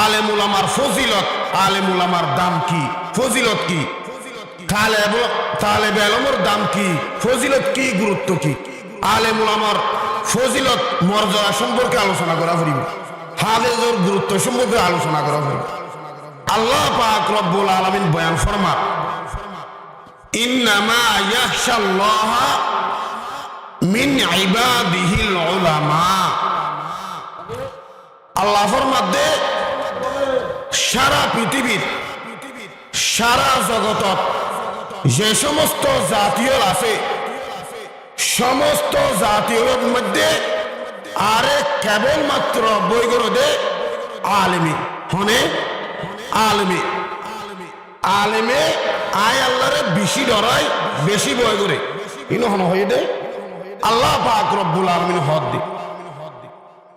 আলেম উলামার ফজিলত, আলেম উলামার দাম কি, ফজিলত কি, তালেব ইলমের দাম কি, ফজিলত কি, গুরুত্ব কি, আলেম উলামার ফজিলত মর্যাদা সম্পর্কে আলোচনা করা হইব, হাফেজের গুরুত্ব সম্পর্কে আলোচনা করা হইব। আল্লাহ পাক রব্বুল আলামিন বয়ান ফরমা, ইন্নামা ইয়াখশাল্লাহা মিন ইবাদিহিল উলামা। আল্লাহ ফরমাতে সারা পৃথিবীর, সারা জগতত যে সমস্ত জাতীয় আছে, সমস্ত জাতীয়র মধ্যে আরে কেবলমাত্র বৈগরদে আলেমি হনে, আলেমি আলেমে আয় আল্লাহরে বেশি ডরায়, বেশি ভয় করে ইনো হন হয়ে দে। আল্লাহ পাক রব্বুল আলামিন হদ দি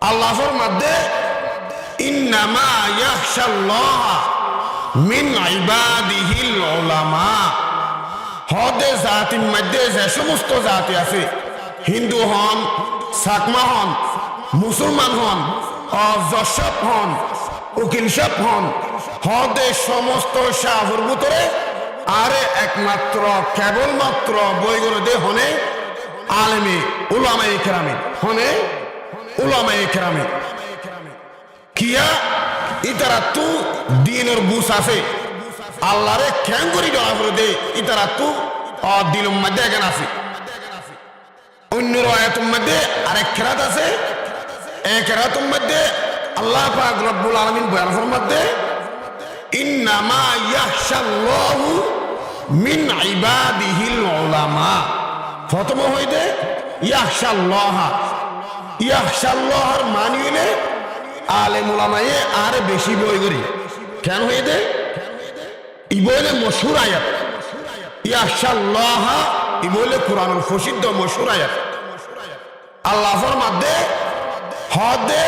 আল্লাহ ফরমাতে ইন্নামা ইয়াখশাল্লাহা মিন ইবাদিহিল উলামা। হদে জাতির মধ্যে যে সমস্ত জাতি আছে, হিন্দু হন, সাকমা হন, মুসলমান হন, যশব হন, উকিল সাহেব হন, হদে সমস্ত শাহর ভিতরে আরে একমাত্র কেবলমাত্র বৈগরদে হনে আলেমে উলামায়ে কেরামে হনে, উলামায়ে কেরামে কিয়া ইতারা তু দিনের বুস আছে আল্লাহরে খ্যাং করি ডরা করে দে, ইতারা তু দিলম মধ্যে এখানে আছে। অন্য রায়াতের মধ্যে আরেক খেরাত আছে, এক খেরাতের মধ্যে আল্লাহ পাক রব্বুল আলামিন বয়ান ফরমাতে ইন্নামা ইয়াখশাল্লাহু মিন ইবাদিহিল উলামা। প্রথম হইতে ইয়াখশাল্লাহা, ইয়াখশাল্লাহর মানে হইলে আলেম উলামায়ে আর বেশি বই করি কেন হইতে ই বলে মশহুর আয়াত, ইয়াখশাল্লাহা ই বলে কোরআনের প্রসিদ্ধ মশহুর আয়াত। আল্লাহ ফরমাতে হদে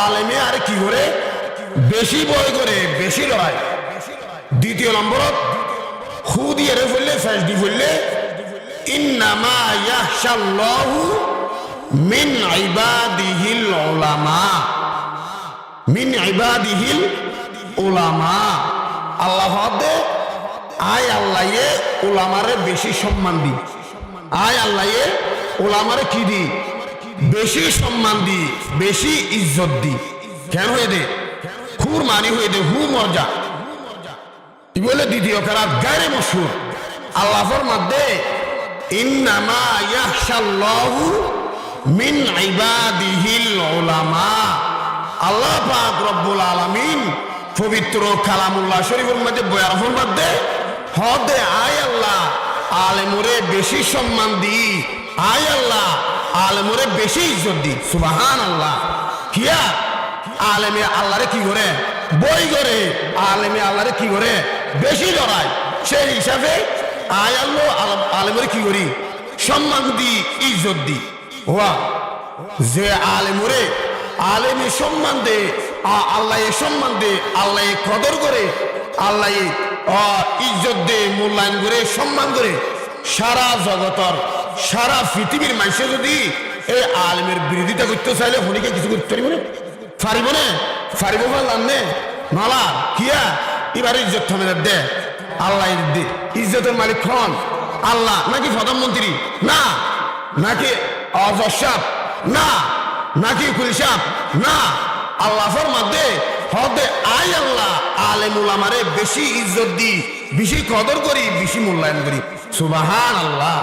আলেমে আর কি করে বেশি বই করে, বেশি লড়াই। দ্বিতীয় নম্বরত খুদি এর বললে ফেসডি বললে ইন্নামা ইয়াখশাল্লাহু মিন ইবাদিহিল উলামা, মিন ইবাদিহিল উলামা। আল্লাহ হদে আয় আল্লাহে উলামারে বেশি সম্মান দি, আয় আল্লাহে উলামারে কি দি বেশি সম্মান দি, বেশি ইজ্জত দি। কেন হয়ে দে হুর মানি হয়ে দে হু মর্যা ই বলে দ্বিতীয় কেরাত গায়রে মশহুর। আল্লাহ ফরমাতে ইন্নামা ইয়াখশাল্লাহু মিন ইবাদিহিল উলামা। আল্লাহ পাক রব্বুল আলামিন পবিত্র কালামুল্লাহ শরীফের মধ্যে বয়ান ফরমাতে হদে আয় আল্লাহ আলেমরে বেশি সম্মান দি, আয় আল্লাহ আলেমরে বেশি ইজ্জত দি। সুবহানাল্লাহ। কিয়া আলেমে আল্লাহরে কি করে বই করে, আলেমে আল্লাহরে কি করে বেশি লড়াই। সেই হিসাবে আয় আল্লাহ আলেমরে কি করি সম্মান দি, ইজ্জত দি। ওয়া যে আলেমরে আলেমে সম্মান দে, আল্লাহ সম্মান দে, আল্লাহ কদর করে, আল্লাহ ইজ্জত দে, মূল্যায়ন করে, সম্মান করে। সারা জগতর, সারা পৃথিবীর মানুষে যদি এই আলেমের বিরোধিতা করতে চাইলে হনিকে কিছু করতে পারিব না, পারিব না, পারিব না নালা কিয়া এবার ইজ্জত থামে দে আল্লাহ দে। ইজ্জতের মালিক খন আল্লাহ নাকি প্রধানমন্ত্রী না, নাকি অজসাব না, নাকি পুলিশাব না, আল্লাহ ফরমাতে হদে আয় আল্লাহ আলেম উলামারে বেশি ইজ্জত দি, বেশি কদর করি, বেশি মূল্যায়ন করি। সুবহানাল্লাহ।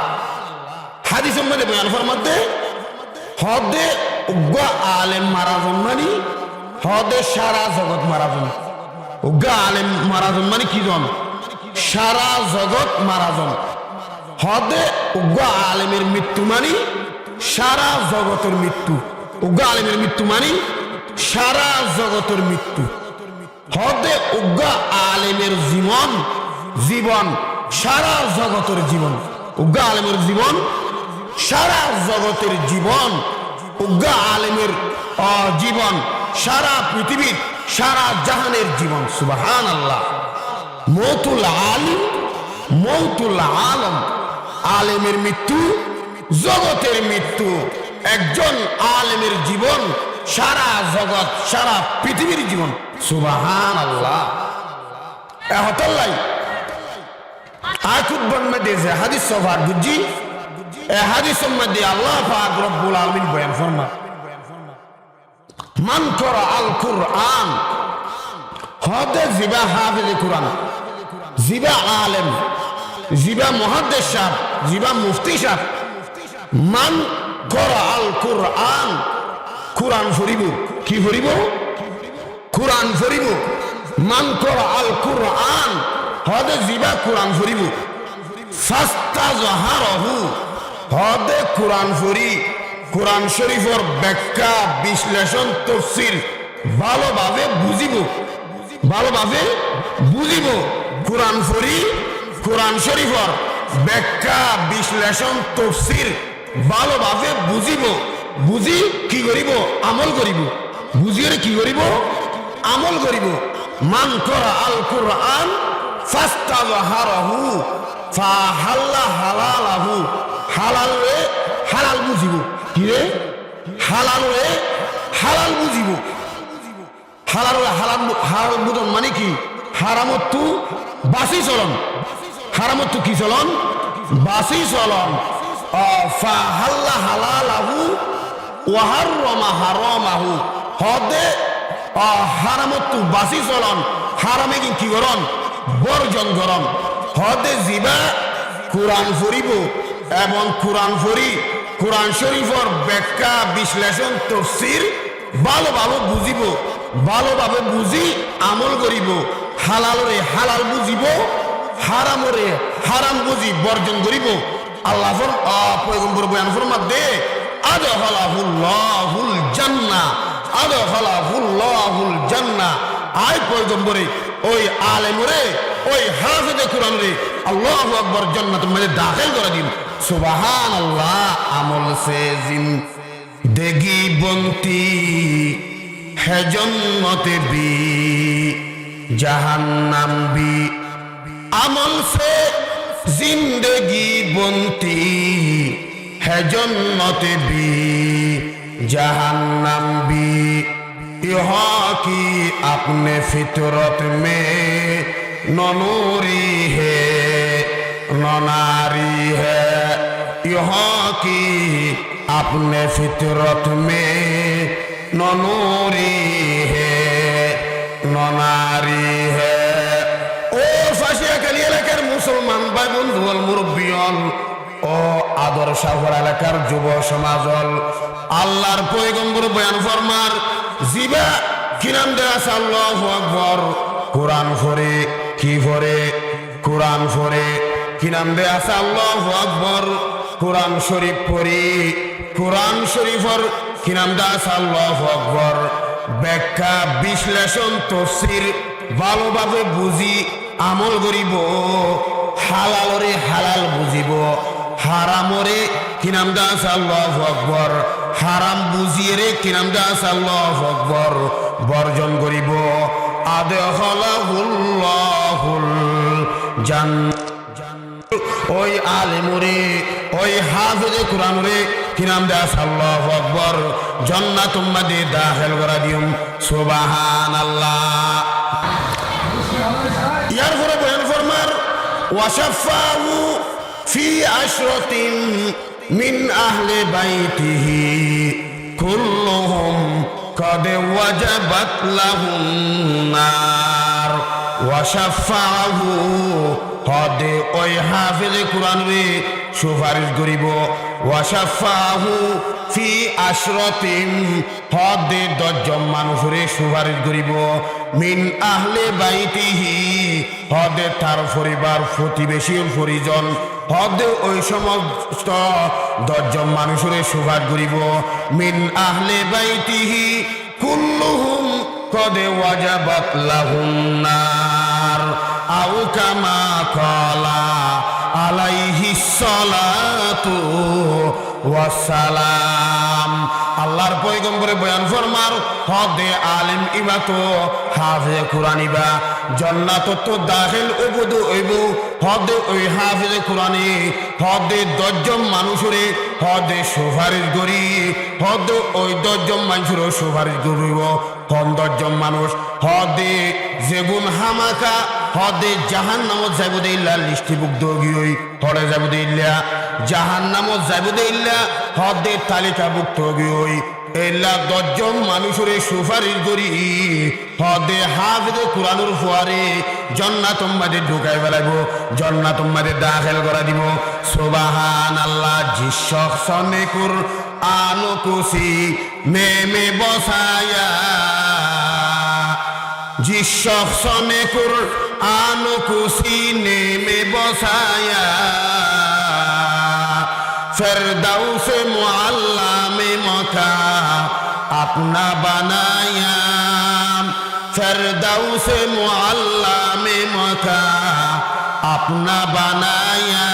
হাদিসের মধ্যে বয়ান ফরমাতে হদে উগ্র আলেম মারা জন্মানি, হদে সারা জগৎ মারা জন্ম। উগ্র আলেম মারা জন্মানি কি জন সারা জগৎ মারা জন। হদে উগ্র আলেমের মৃত্যু মানি সারা জগতের মৃত্যু। উগ্র আলেমের মৃত্যু মানি সারা জগতের মৃত্যু। হদে উগ্র আলেমের জীবন, জীবন সারা জগতের জীবন। উগ্র আলেমের জীবন সারা জগতের জীবন। উগ্র আলেমের জীবন সারা পৃথিবীর, সারা জাহানের জীবন। সুবহানাল্লাহ। মৌতুল আলিম, মৌতুল আলম। আলেমের মৃত্যু জগতের মৃত্যু। একজন আলেমের জীবন সারা জগৎ সারা পৃথিবীর জীবন। সুবহানাল্লাহ। এহতাল্লাই আকুব্বন মধ্যে যে হাদিস সফার বুঝি এ হাদিসের মধ্যে আল্লাহ পাক রব্বুল আলামিন বয়ান ফরমান মান করা আল কুরআন হদে জিবা হাফিজ কুরআন জিবা আলেম জিবা মুহাদ্দিস সাহেব জিবা মুফতি সাহেব মান করা আল কুরআন কুরআন ফরিব কি ফরিব কুরআন ফরিব মান করা আল কুরআন হদে জিবা কুরআন ফরিব ফাস্তাজহারহু হদে কুরআন ফরি কুরআন শরীফের ব্যাখ্যা বিশ্লেষণ তাফসীর ভালোভাবে বুঝিব ভালোভাবে বুঝিব কুরআন ফরি কুরআন শরীফের ব্যাখ্যা বিশ্লেষণ তাফসীর ভালোভাবে বুঝিব বুঝি কি করিব আমল করিব বুঝিয়ে কি করিব আমল করিব মান করা আল কুরআন ফাস্তাজহারহু ফাহাল্লা হালালাহু হালাল রে হালাল বুঝিব কি রে হালাল রে হালাল বুঝিব হালাল রে হালাল হালাল বুঝন মানে কি হারামতু বাসি চলন হারামতু কি চলন বাসি চলন ফাহাল্লা হালালাহু ওয়া হাররামা হারামাহু হদে হারামতু বাসি চলন হারামে কি করন বর্জন করন হদে জিবা কুরআন ফরিব এবং কুরআন ফরি কুরআন শরীফের ব্যাখ্যা বিশ্লেষণ তাফসীর ভালোভাবে বুঝিব ভালোভাবে বুঝি আমল করিব হালালরে হালাল বুঝিব হারামরে হারাম বুঝি বর্জন করিব আল্লাহ পয়গম্বর বয়ান ফরমাতে আদখালাহুল্লাহুল জান্নাহ আদখালাহুল্লাহুল জান্নাহ আয় পয়গম্বরে ওই আলেমরে ওই হাফেজে কুরআন রে আল্লাহু আকবার জান্নাতের মধ্যে দাখিল করে দিন সুবহানাল্লাহ আমল সে জিন্দেগি বনতি है जन्नत भी जहन्नम भी अमल से जिंदगी बनती है जन्नत भी जहन्नम भी यहाँ की अपने फितरत में न नूरी है न नारी है यहाँ की अपने फितरत में न नूरी है न नारी है ও ফাঁসিয়া কালী এলাকার মুসলমান ভাই বন্ধু মুরব্বিয়ন ও আদর সাগর এলাকার যুব সমাজল আল্লাহর পয়গম্বর বয়ান ফরমার জিবা কি নাম দেয়া আছে আল্লাহু আকবার কুরআন পড়ে কি পড়ে কুরআন পড়ে কি নাম দেয়া আছে আল্লাহু আকবার কুরআন শরীফ পড়ে কুরআন শরীফের কি নাম দেয়া আছে আল্লাহু আকবার ব্যাখ্যা বিশ্লেষণ তাফসীর ভালোভাবে বুঝি আমল করিব হালালরে হালাল বুঝিব হারামরে কি নাম দেয়া আছে আল্লাহু আকবার হারাম বুঝিয়ে রে কি নাম দেয়া আছে আল্লাহু আকবার বর্জন করিব আদখালাহুল্লাহুল জান্নাহ ওই আলেমরে ওই হাফেজে কুরআন রে কি নাম দেয়া আছে আল্লাহু আকবার জান্নাতুল মধ্যে দাখিল করা দিম সুবহানাল্লাহ ইয়ার পরে বয়ান ফরমার ওয়াশাফাহু ফি আশরাতিন মিন আহলি বাইতিহি কুল্লুহুম قد وجبت لهم النار وشفعه قد ওই হাফেজ কুরআন রে সুপারিশ করিব ওয়াশাফাহু ফি আশরাতিন قد 10 জন মানুষরে সুপারিশ করিব মিন আহলে বাইতিহি قد তার পরিবার প্রতিবেশী পরিজন قد ওই সমস্ত 10 জন মানুষরে সুপারিশ করিব মিন আহলে বাইতিহি কুল্লুহুম قد وجبت لهم النار আও কামা ক্বালা আলাইহিস সালাতু ওয়াস সালাম আল্লাহর পয়গম্বরে বয়ান ফরমার হদে আলেম ইবা তো হাফেজ কুরআন ইবা জান্নাত তো দাখিল উবুদ হইব হদে ওই হাফেজ কুরআনে হদে 10 জন মানুষরে হদে সুপারিশ করি হদ ওই 10 জন মানুষের সুপারিশ করিব 15 জন মানুষ হদে যেগুন হামাকা হদে জাহান্নামত যাইব দেইল্লা লিস্টিভুক্ত গিয়ে হরে যাব দেইল্লা জাহান্নামত যাইব দেইল্লা হদে তালিকাভুক্ত গিয়ে এলা 10 জন মানুষের সুপারিশ করি হদে হাফিজে কুরআনুর ফুয়ারে জান্নাতুল মাঝে ঢুকাই ফেলাইব জান্নাতুল মাঝে দাখিল করা দিব সুবহানাল্লাহ জিস শখস নে কুরআন কুসি মে বসায়া जिस शख्स ने कुरआन को सीने में बसाया फिरदौस मुअल्ला में मका अपना बनाया फिरदौस मुअल्ला में मका अपना बनाया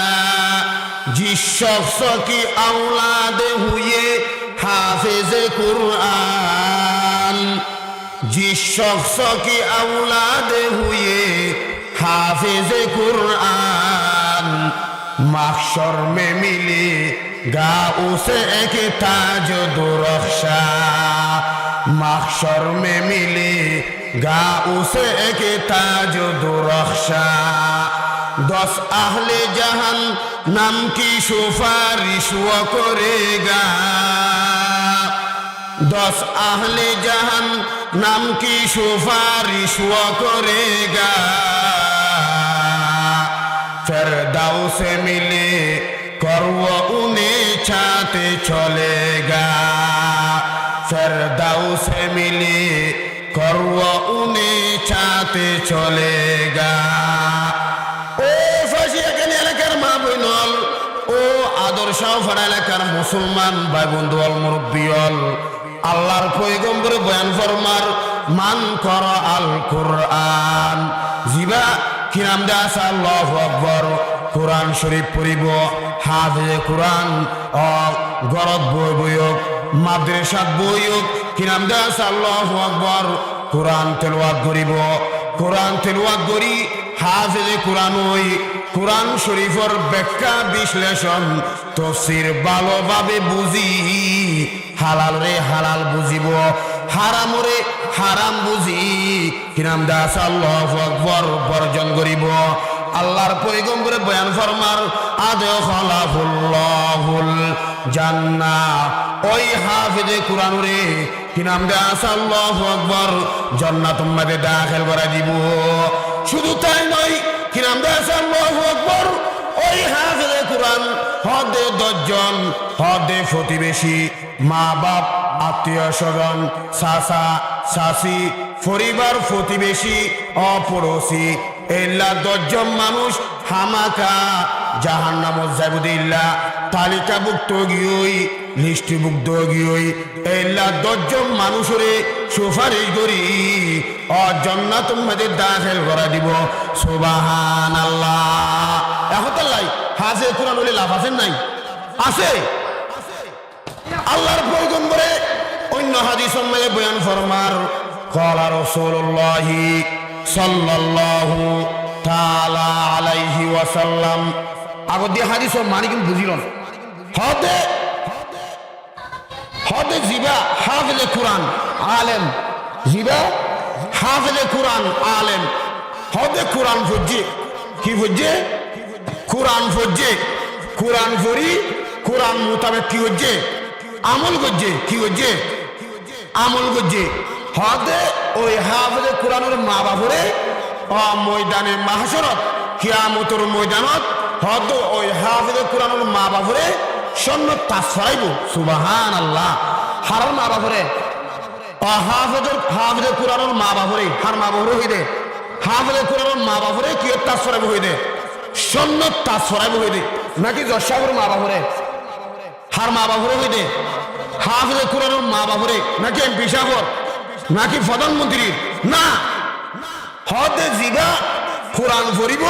जिस शख्स की औलाद हुए हाफिज कुरआन जिस शख्स की औलाद हुए हाफिज कुरआन महशर में मिलेगा उसे एक ताज दुरख्शा महशर में मिलेगा उसे एक ताज दुरख्शा 10 अहले जहान नाम की सुपारिश वो करेगा 10 अहले जहान नाम की सुपारिश वो करेगा फिरदौस से मिले कर वो उन्हें चाहते चलेगा फिरदौस से मिले कर वो उन्हें चाहते चलेगा ओ फाशिया के एलाकार मा बइनल ओ आदर्श फाड़ा एलाकार मुसलमान भाई बंधु अल मुरब्बी अल আল্লাহর পয়গম্বরে বয়ান ফরমার মান করা আল কুরআন জিবা কি নাম দাস আল্লাহু আকবার কুরআন শরীফ পড়িব হাফেজে কুরআন ও গরদ বইয়ক মাদ্রাসাত বইয়ক কি নাম দাস আল্লাহু আকবার কুরআন তেলাওয়াত করিব কুরআন তেলাওয়াত করি হাফেজে কুরআন ওই কুরআন শরীফের ব্যাখ্যা বিশ্লেষণ তাফসীর ভালোভাবে বুঝি হালাল রে হালাল বুঝিব হারাম রে হারাম বুঝি কি নাম দাস আল্লাহু আকবার বর্জন করিব আল্লাহর পয়গম্বরে বয়ান ফরমার আদখালাহুল্লাহুল জান্নাহ ওই হাফেজে কুরআন রে কি নাম দাস আল্লাহু আকবার জান্নাতুল মাঝে দাখিল করে দিব শুধু তাই নয় কি নাম দাস আল্লাহু আকবার ওই হাফেজে কুরআন হদে 10 জন হদে প্রতিবেশী মা বাপ আত্মীয় স্বজন চাচা চাচি পরিবার প্রতিবেশী অপড়োশী এলা 10 জন মানুষ হামাকা জাহান্নামত যাইবুদিল্লা তালিকাভুক্ত গিয়ে লিস্টিভুক্ত গিয়ে এলা 10 জন মানুষরে সুপারিশ করি ও জান্নাতুল মাঝে দাখিল করা দিব সুবহানাল্লাহ এহতাল্লাহ হাজে কুরআন বলে লাভ আছে নাই আছে আল্লাহর পয়গম্বরে অন্য হাদিসের মধ্যে বয়ান ফরমার ক্বালা রাসূলুল্লাহ সাল্লাল্লাহু তাআলা আলাইহি ওয়াসাল্লাম আগদি হাদিসের মানে কি বুঝিলন হদে হদে জিবা হাফেজে কুরআন আলেম জিবা হাফেজে কুরআন আলেম হদে কুরআন ফুজি কি ফুজি কুরআন ফুজি কুরআন ফরি কুরআন মোতাবেক কি হচ্ছে আমল করছে কি হচ্ছে আমল করছে হদে ওই হাফেজে কুরআনের মা বাপরে ময়দানে মাহশরত কিয়ামতের ময়দানত হদ ওই হাফেজে কুরআনের মা বাপরে সন্নত তাসফাইব সুবহানাল্লাহ হারার মা বাপরে হাফেজে কুরআনের মা বাপরে হার মা বাপরে হইদে হাফেজে কুরআনের মা বাপরে কি তাসফাইব হইদে সন্নত তাসফাইব হইদে নাকি জশাবর মা বাপরে হার মা বাপরে হইদে হাফেজে কুরআনের মা বাপরে নাকি এমপি সাহেব নাকি প্রধানমন্ত্রী না হদে জিবা কুরআন পড়িব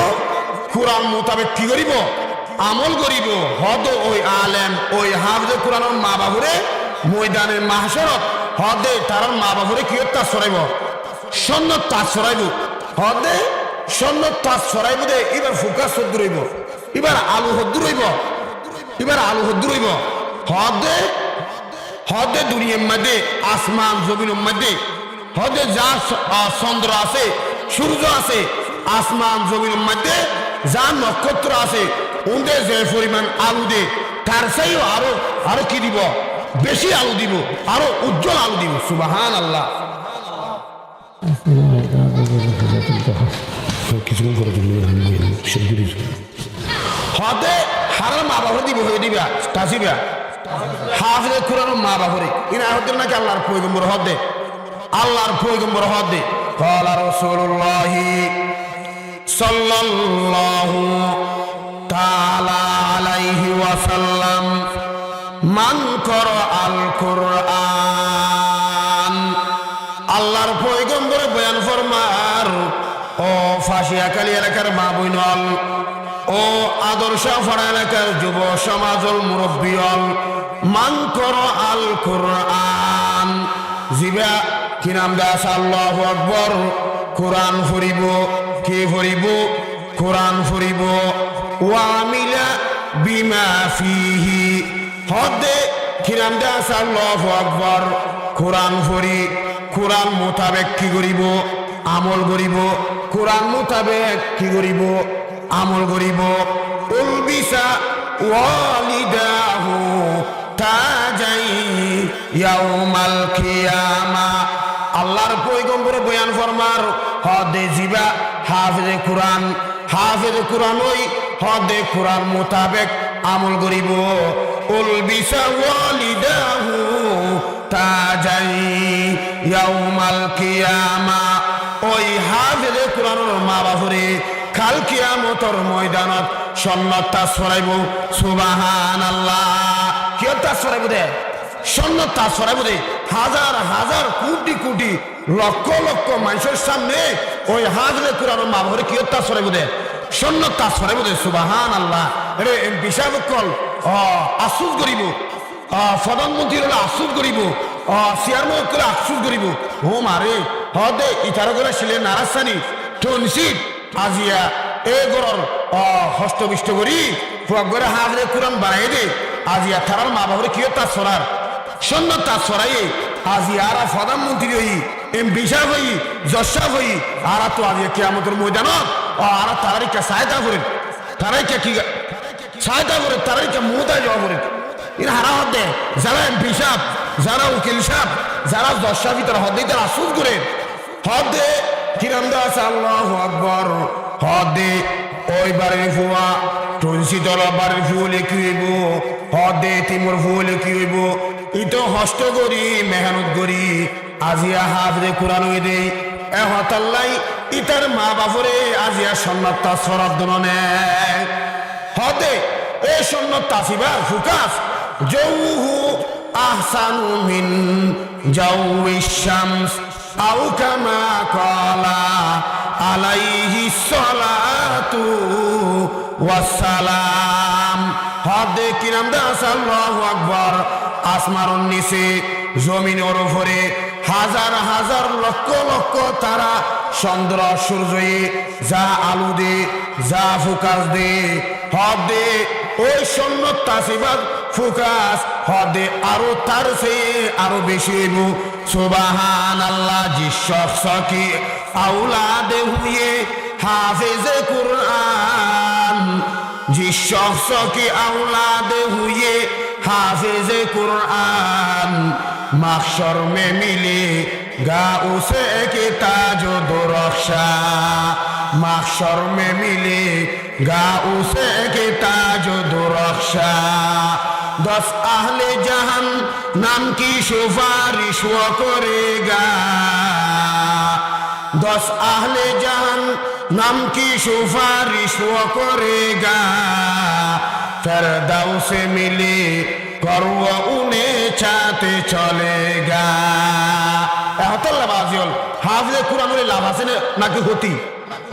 কুরআন মোতাবেক কি করিব আমল করিব হদ ওই আলেম ওই হাফেজে কুরআনের মা বাপরে ময়দানে মাহশরত হদে তার মা বাপরে কি তাস ছড়াইব সন্নত তাস ছড়াইব হদে সন্নত তাস ছড়াইব দে এবার ফুকা সদ্দু রইব এবার আলু হদ্দু রইব এবার আলু হদ্দু রইব হদে হদে দুনিয়ার মধ্যে আসমান জমিনের মধ্যে হদে যা চন্দ্র আছে সূর্য আছে আসমান জমিনের মধ্যে যা নক্ষত্র আছে ওদের যে পরিমাণ আলো দে তার চাইও আরো আরো কি দিব বেশি আলো দিব আরো উজ্জ্বল আলো দিব সুবহানাল্লাহ কিছুক্ষণ করে হদে হারার মা বাবা দিব হয়ে দিবা কাশিবা হাফিজে কুরআন মা বাবারে ইনা হতে নাকি আল্লাহর পয়গম্বর হদে আল্লাহর পয়গম্বর হদে قال رسول الله صلى الله تعالى عليه وسلم من قرأ القرآن আল্লাহর পয়গম্বর বয়ান ফরমার ও ফাঁসিয়াখালী এলাকার মা বইনল ও আদর্শ ফাড়া এলাকার যুব সমাজল মুরব্বীল মান করো আল কোরআন জিবা কি নাম দাস আল্লাহু আকবার কোরআন ফরিব কে ফরিব কোরআন ফরিব ওয়ামিলা বিমা ফিহি হদে কি নাম দাস আল্লাহু আকবার কোরআন ফরি কোরআন মোতাবেক কি করিব আমল করিব কোরআন মোতাবেক কি করিব আমল করিব উলবিসা ওয়ালিদাহু তাজাই ইয়াউমাল কিয়ামা আল্লাহর পয়গম্বর বয়ান ফরমার হদে জিবা হাফিজে কুরআন ওই হদে কুরআন মোতাবেক আমল করিব উলবিসা ওয়ালিদাহু তাজাই ইয়াউমাল কিয়ামা ওই হাফিজে কুরআনের মা বাপরে কাল কিয়ামতের ময়দানত সন্ন্যত তাজ ছড়াইব সুবহানাল্লাহ কি তাজ ছড়াইব দে সন্ন্যত তাজ ছড়াইব দে হাজার হাজার কোটি কোটি লক্ষ লক্ষ মানুষের সামনে ওই হাফিজে কুরআনের মা বাপরে কি তাজ ছড়াইব দে সন্ন্যত তাজ ছড়াইব দে সুবহানাল্লাহ রে বিশাল কল আফসোস করিব প্রধানমন্ত্রী হলে আফসোস করিব চেয়ারম্যান করে আফসোস করিব ও মারে হদে ইতার করে ছিলে নারাসানি টনসিট আজিয়া এ গরর হস্তবিষ্ট করি ফুয়াগরে হাজরে কুরআন বানাই দে আজিয়া থারার মা বাবরে কি তার সরার সন্ন্যত তার সরাই আজিয়া আর প্রধানমন্ত্রী হই এমপি সাহেব হই জজ সাহেব হই আর তো আজিয়া কিয়ামতের ময়দানত আর তারারিকা সহায়তা করেন তারাইকা কি সহায়তা করে তারাইকা মুদায় যাওয়া করেন এর হারা হদে যারা এমপি সাহেব যারা উকিল সাহেব যারা জজ সাহেব তারা হদে তারা আফসোস করেন হদে কিরাম দাস আল্লাহু আকবার হদে ওই বাড়ির ফুয়া তুলসী তলা বাড়ির ফুলে কি হইব হদে তিমুর ফুলে কি হইব ইতো হস্ত করি মেহনত করি আজিয়া হাফিজে কুরআন হই দে এ হতাল্লাই ইতার মা বাপরে আজিয়া সন্ন্যত তাজ ছড়ার দনে হদে এ সন্ন্যত তাসিবার ফুকাস জৌহু আহসানু মিন জাউইশ শামস আও কামা ক্বালা আলাইহি সলাতু ওয়াসসালাম হদে কি নাম দাস আল্লাহু আকবার আসমানের নিচে জমিনের উপরে হাজার হাজার লক্ষ লক্ষ তারা চন্দ্র সূর্যে যা আলো দে যা ফোকাস দে হদে ওই সন্ন্যত তাসিবাদ ফোকাস হদে আরো তার চেয়ে আরো বেশি হইব সুবহানাল্লাহ জি শখস কি আওলাদে হুয়ে হাফিজে কুরআন জি শখস কি আওলাদে হুয়ে হাফিজে কুরআন মাহশর মে মিলে গা উসে কে তাজ দুরখশা মাহশর মে মিলে গা উসে কে তাজ দুরখশা 10 আহলে জাহান নাম কি সুপারিশ वो करेगा 10 আহলে জাহান নাম কি সুপারিশ वो करेगा ফেরদাউস মিলে করব উনে চাতে চলেগা এহতাল্লাহ বাজিল হাফিজে কুরআনের লাভ আছে নাকি ক্ষতি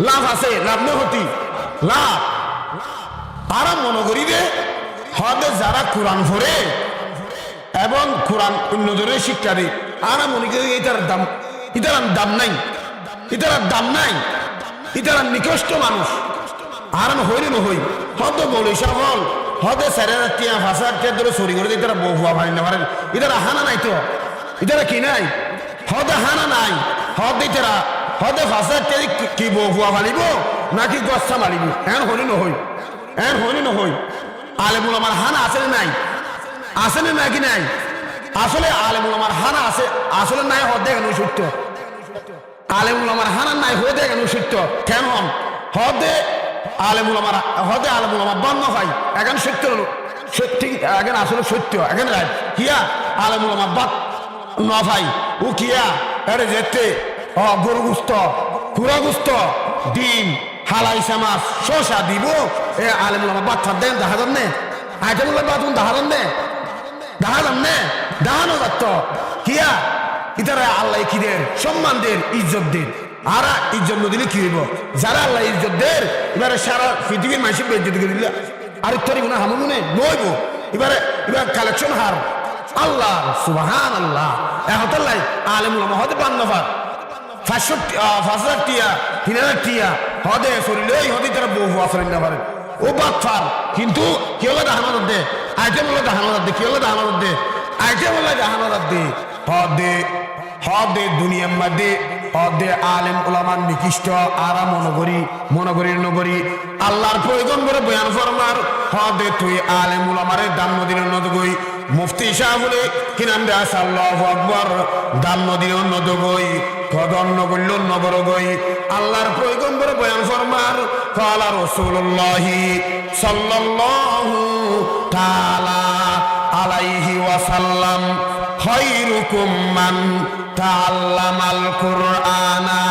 লাভ আছে লাভ না ক্ষতি লাভ আর মনে করি রে হদে যারা কুরআন পড়ে এবং কুরআন অন্যদের শিক্ষা দেয় আর মনে করি এটার দাম নাই এটার নিকষ্ট মানুষ আর হইলে নহই হদ বলে সফল হদে 4,000 5,000 ধরে চুরি করে ইতারা বউ হুয়া ভাই না পারেন ইতারা হানা নাই তো ইতারা কি নাই হদে হানা নাই হদে ইতারা হদে 5,000 কি বউ হুয়া ফালিব নাকি গচ্ছা মারিব এন হনি নহই আলেমুল আমার হানা আছে না নাই আছে না নাকি নাই আসলে আলেমুল আমার হানা আছে আসলে নাই হদে কেন সত্য আলেমুল আমার হানা নাই হদে কেন সত্য কেন হদে আলেমুল আমার বন্ধ ভাই এখন সত্য সত্যি এখন আসলে সত্য এখন রায় কিয়া আলেমুল আমার বাদ ন ভাই ও কিয়া আরে যেতে গরু গুস্ত কুড়া গুস্ত ডিম হালাই সামাস শসা দিব এ আলেমুল আমার বাচ্চা দেন দেখা যান নে আইটেমুল্লাহ বাতুন দেখা যান নে দেখানো যাত কিয়া ইতারা আল্লাহ কি দের সম্মান দের ইজ্জত দের আর ইজ্জত নদিলে কি হইব যারা আল্লাহ ইজ্জত দের এবারে সারা পৃথিবীর মানুষের বেজ্জত করে দিল আর ইত্যাদি গুণা হামুনে নইব এবার কালেকশন হার আল্লাহ সুবহান আল্লাহ এহতাল্লাই আলেমুল হতে 5,000 টিয়া 3,000 টিয়া হদে শরীরে হদে তারা বহু আসরেন না পারে ও বাচ্চার কিন্তু কি হলো দাহানো দে আইটেম হলো দাহানো দে কি হলো দাহানো দে আইটেম হলো দাহানো দে হদে দুনিয়ার মধ্যে হদে আলেম উলামান নিকৃষ্ট আরা মনগরীর নগরী আল্লাহর পয়গম্বর বয়ান ফরমার হদে তুই আলেম উলামারে দান নদীর নদগই মুফতি সাহেবুলে কিনাম দে আল্লাহু আকবার দান নদীর নদগই কদম নগল্য নগর গই আল্লাহর পয়গম্বর বয়ান ফরমার কালা রাসূলুল্লাহ সাল্লাল্লাহু তাআলা আলাইহি ওয়াসাল্লাম খায়রুকুম মান তাআল্লামাল কুরআনা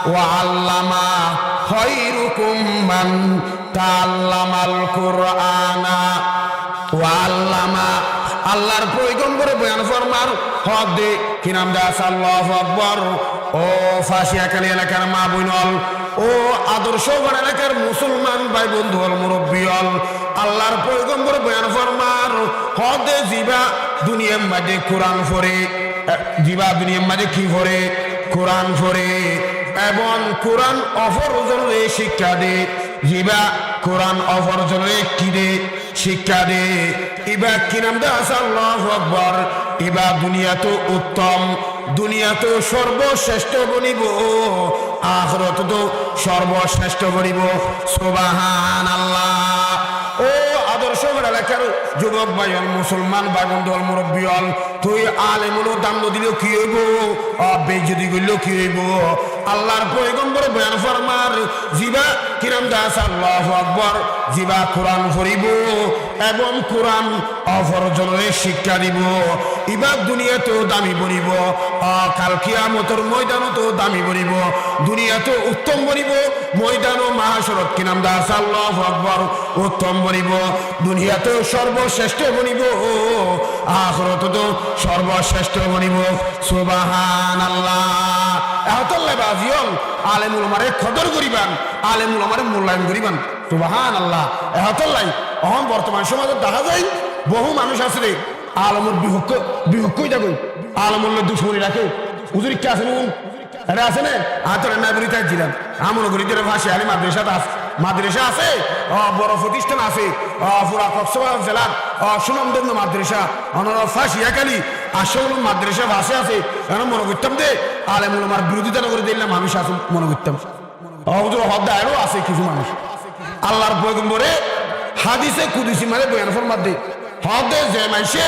ওয়া আল্লামা খায়রুকুম মান তাআল্লামাল কুরআনা ওয়া আল্লামা আল্লাহর পয়গম্বর বয়ান ফরমার হদে কি নাম দাস আল্লাহু আকবার ও ফাঁসিয়াখালী এলাকার মা বোনল ও আদর্শগণ এলাকার মুসলমান ভাই বন্ধু হল মুরব্বী হল আল্লাহর পয়গম্বর বয়ান ফরমার হদে জিবা দুনিয়ার মাঝে কোরআন পড়ে জিবা দুনিয়ার মাঝে কি পড়ে কোরআন পড়ে এবং কোরআন অফরজনে শিক্ষা দে জিবা কোরআন অফরজনে কি দে শিক্ষা দে ইবা কি নাম দাস আল্লাহু আকবার ইবা দুনিয়া তো উত্তম দুনিয়া তো সর্বশ্রেষ্ঠ বনিব আখিরাত তো সর্বশ্রেষ্ঠ বনিব সুবহানাল্লাহ ও আদর্শ এলাকার যুবক ভাই হল মুসলমান ভাই বন্ধু হল মুরব্বী হল তুই আলেমুল দাম দিলেও কি হইব বেজ্জতি করলেও কি হইব আল্লাহর পয়গম্বর বয়ান ফরমার জিবা কিরাম দাস আল্লাহু আকবার জিবা কোরআন পড়িব এবং কোরআন অফরজনে শিক্ষা দিব ইবা দুনিয়াতেও দামি বনিব কাল কিয়ামতের ময়দানতেও দামি বনিব দুনিয়াতেও উত্তম বনিব ময়দান ও মাহাশরত কিরাম দাস আল্লাহু আকবার উত্তম বনিব দুনিয়াতেও সর্বশ্রেষ্ঠ বনিব আখিরাতেও সর্বশ্রেষ্ঠ বনিব সুবহানাল্লাহ এহতাল্লাহ বাজিয়ল আলেমুল আমারে কদর করিবান আলেমুল আমারে মূল্যায়ন করিবান সুবহানাল্লাহ এহতাল্লাহ অহম বর্তমান সমাজে দেখা যায় বহু মানুষ আছে রে আলমুর বিহুক্ষই থাকুন আলমুল দুশ্মনী রাখে হুজুর কে আছে নুন এটা আছে না হাতের নাগরিক ছিলাম আমন গরিদের ভাষা আলী মাদ্রাসা আছে বড় প্রতিষ্ঠান আছে পুরা কক্সবাজার জেলার সুনামধন্য মাদ্রাসা অনারা ফাঁসিয়াখালী আসল মাদ্রাসা ভাষা আছে এখন মনে করতাম দে আলেমুল আমার বিরোধিতা করে দিলাম আমি শাসন মনে করতাম হুজুর হদ্দায়ও আছে কিছু মানুষ আল্লাহর পয়গম্বরে হাদিসে কুদুসি মানে বয়ান ফরমাত দে হদে যে মাইসে